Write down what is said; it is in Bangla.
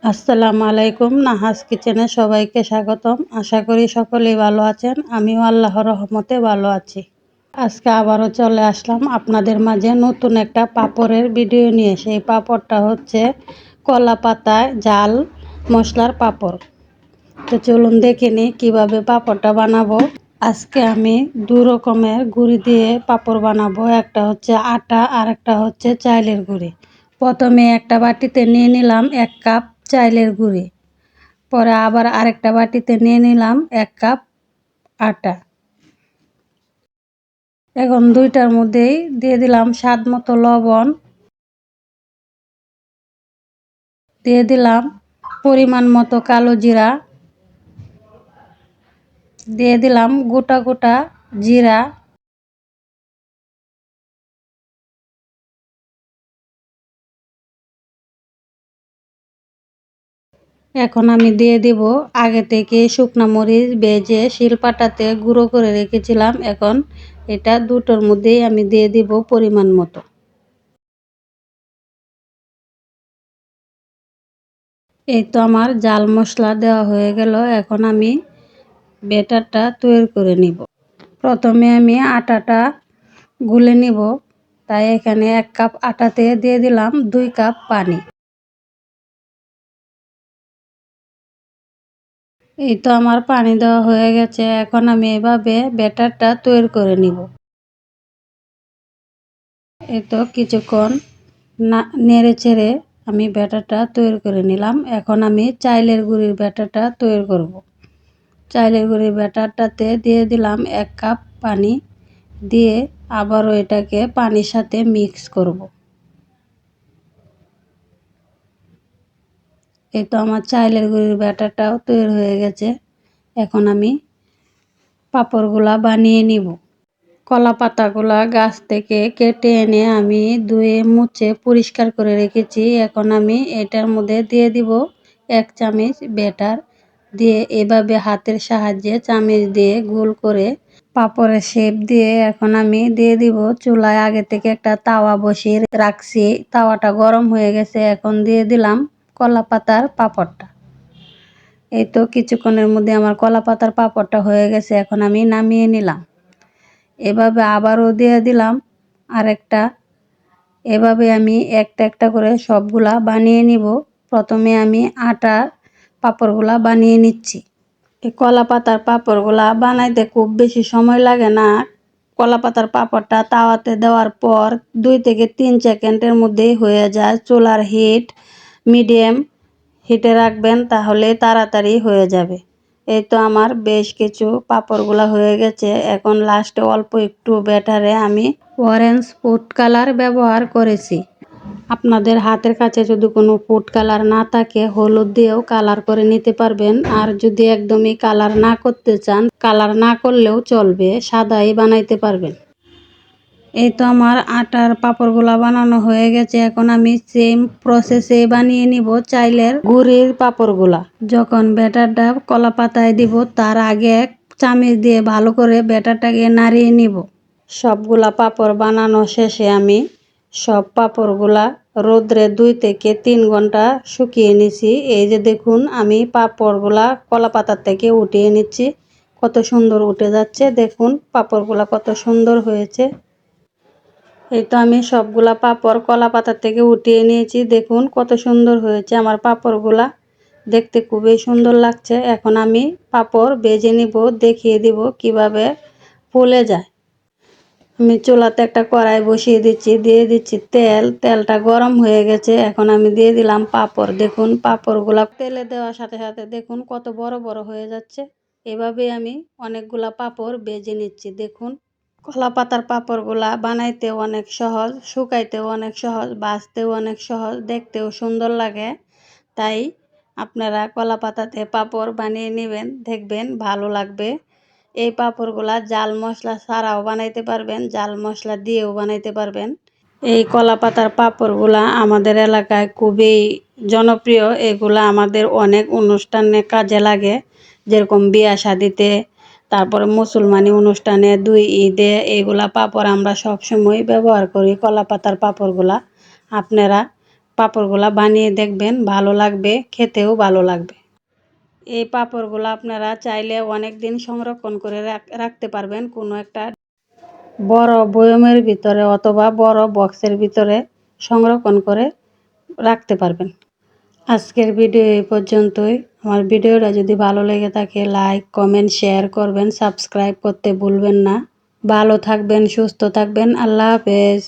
আসসালামু আলাইকুম। নাহাস কিচেনে সবাইকে স্বাগতম। আশা করি সকলেই ভালো আছেন। আমিও আল্লাহর রহমতে ভালো আছি। আজকে আবারও চলে আসলাম আপনাদের মাঝে নতুন একটা পাঁপড়ের ভিডিও নিয়ে। সেই পাঁপড়টা হচ্ছে কলা পাতায় জাল মশলার পাঁপড়। তো চলুন দেখে নিই কীভাবে পাঁপড়টা বানাবো। আজকে আমি দু রকমের গুঁড়ি দিয়ে পাঁপড় বানাবো। একটা হচ্ছে আটা আর একটা হচ্ছে চাইলের গুঁড়ি। প্রথমে একটা বাটিতে নিয়ে নিলাম 1 কাপ চাইলের গুঁড়ি। পরে আবার আরেকটা বাটিতে নিয়ে নিলাম 1 কাপ আটা। এখন দুইটার মধ্যেই দিয়ে দিলাম স্বাদ মতো লবণ, দিয়ে দিলাম পরিমাণ মতো কালো জিরা, দিয়ে দিলাম গোটা গোটা জিরা। এখন আমি দিয়ে দিব আগে থেকে শুকনা মরিচ ভেজে শিলপাটাতে গুঁড়ো করে রেখেছিলাম। এখন এটা দুটোর মধ্যেই আমি দিয়ে দিব পরিমাণ মতো। এই তো আমার জাল মশলা দেওয়া হয়ে গেল। এখন আমি ব্যাটারটা তৈরি করে নিব। প্রথমে আমি আটাটা গুলে নিব। তাই এখানে 1 কাপ আটাতে দিয়ে দিলাম 2 কাপ পানি। এই তো আমার পানি দেওয়া হয়ে গেছে। এখন আমি এভাবে ব্যাটারটা তৈরি করে নিব। এই তো কিছুক্ষণ নেড়ে চেড়ে আমি ব্যাটারটা তৈরি করে নিলাম। এখন আমি চাইলের গুঁড়ির ব্যাটারটা তৈরি করব। চাইলের গুঁড়ির ব্যাটারটাতে দিয়ে দিলাম 1 কাপ পানি, দিয়ে আবারও এটাকে পানির সাথে মিক্স করব। এই তো আমার চাইলের গুঁড়ির ব্যাটারটাও তৈরি হয়ে গেছে। এখন আমি পাঁপড়গুলা বানিয়ে নিব। কলা পাতাগুলা গাছ থেকে কেটে এনে আমি ধুয়ে মুছে পরিষ্কার করে রেখেছি। এখন আমি এটার মধ্যে দিয়ে দিব 1 চামচ ব্যাটার, দিয়ে এভাবে হাতের সাহায্যে চামচ দিয়ে গোল করে পাঁপড়ের শেপ দিয়ে এখন আমি দিয়ে দিব চুলায়। আগে থেকে একটা তাওয়া বসিয়ে রাখছি, তাওয়াটা গরম হয়ে গেছে। এখন দিয়ে দিলাম কলা পাতার পাঁপড়টা। এই তো কিছুক্ষণের মধ্যে আমার কলা পাতার পাঁপড়টা হয়ে গেছে। এখন আমি নামিয়ে নিলাম। এভাবে আবারও দিয়ে দিলাম আরেকটা। এভাবে আমি একটা একটা করে সবগুলা বানিয়ে নিব। প্রথমে আমি আটার পাঁপড়গুলা বানিয়ে নিচ্ছি। এই কলা পাতার পাঁপড়গুলা বানাইতে খুব বেশি সময় লাগে না। কলা পাতার পাঁপড়টা তাওয়াতে দেওয়ার পর 2 থেকে 3 সেকেন্ডের মধ্যেই হয়ে যায়। চুলার হিট মিডিয়াম হিটে রাখবেন, তাহলে তাড়াতাড়ি হয়ে যাবে। এই তো আমার বেশ কিছু পাঁপড়গুলা হয়ে গেছে। এখন লাস্টে অল্প একটু ব্যাটারে আমি অরেঞ্জ ফুড কালার ব্যবহার করেছি। আপনাদের হাতের কাছে যদি কোনো ফুড কালার না থাকে হলুদ দিয়েও কালার করে নিতে পারবেন। আর যদি একদমই কালার না করতে চান, কালার না করলেও চলবে, সাদাই বানাইতে পারবেন। এই তো আমার আটার পাঁপড়গুলা বানানো হয়ে গেছে। এখন আমি সেম প্রসেসে বানিয়ে নিব চাইলের গুঁড়ির পাঁপড়গুলা। যখন ব্যাটারটা কলা পাতায় দিব তার আগে 1 চামচ দিয়ে ভালো করে ব্যাটারটাকে নাড়িয়ে নিব। সবগুলা পাঁপড় বানানো শেষে আমি সব পাঁপড়গুলা রোদ্রে 2 থেকে 3 ঘন্টা শুকিয়ে নিছি। এই যে দেখুন আমি পাঁপড়গুলা কলা পাতার থেকে উঠিয়ে নিচ্ছি। কত সুন্দর উঠে যাচ্ছে, দেখুন পাঁপড়গুলা কত সুন্দর হয়েছে। এই তো আমি সবগুলা পাঁপড় কলা পাতার থেকে উঠিয়ে নিয়েছি। দেখুন কত সুন্দর হয়েছে আমার পাঁপড়গুলা, দেখতে খুবই সুন্দর লাগছে। এখন আমি পাঁপড় ভেজে নিব, দেখিয়ে দিব কিভাবে ফুলে যায়। আমি চুলাতে একটা কড়াই বসিয়ে দিচ্ছি, দিয়ে দিচ্ছি তেল। তেলটা গরম হয়ে গেছে। এখন আমি দিয়ে দিলাম পাঁপড়। দেখুন পাঁপড়গুলা তেলে দেওয়ার সাথে সাথে দেখুন কত বড় বড় হয়ে যাচ্ছে। এভাবে আমি অনেকগুলা পাঁপড় ভেজে নিচ্ছি। দেখুন কলা পাতার পাঁপড়গুলা বানাইতেও অনেক সহজ, শুকাইতেও অনেক সহজ, ভাজতেও অনেক সহজ, দেখতেও সুন্দর লাগে। তাই আপনারা কলা পাতাতে পাঁপড় বানিয়ে নেবেন, দেখবেন ভালো লাগবে। এই পাঁপড়গুলা জাল মশলা ছাড়াও বানাইতে পারবেন, জাল মশলা দিয়েও বানাইতে পারবেন। এই কলা পাতার পাঁপড়গুলা আমাদের এলাকায় খুবই জনপ্রিয়। এগুলা আমাদের অনেক অনুষ্ঠানে কাজে লাগে, যেরকম বিয়া শাদিতে, তারপরে মুসলমানি অনুষ্ঠানে, 2 ঈদে এগুলা পাঁপড় আমরা সবসময় ব্যবহার করি কলা পাতার পাঁপড়গুলা। আপনারা পাঁপড়গুলা বানিয়ে দেখবেন, ভালো লাগবে, খেতেও ভালো লাগবে। এই পাঁপড়গুলো আপনারা চাইলে অনেক দিন সংরক্ষণ করে রাখতে পারবেন কোনো একটা বড় বয়মের ভিতরে অথবা বড় বক্সের ভিতরে সংরক্ষণ করে রাখতে পারবেন। আজকের ভিডিও এই পর্যন্তই। আমার ভিডিওটা যদি ভালো লেগে থাকে লাইক, কমেন্ট, শেয়ার করবেন, সাবস্ক্রাইব করতে ভুলবেন না। ভালো থাকবেন, সুস্থ থাকবেন। আল্লাহ হাফেজ।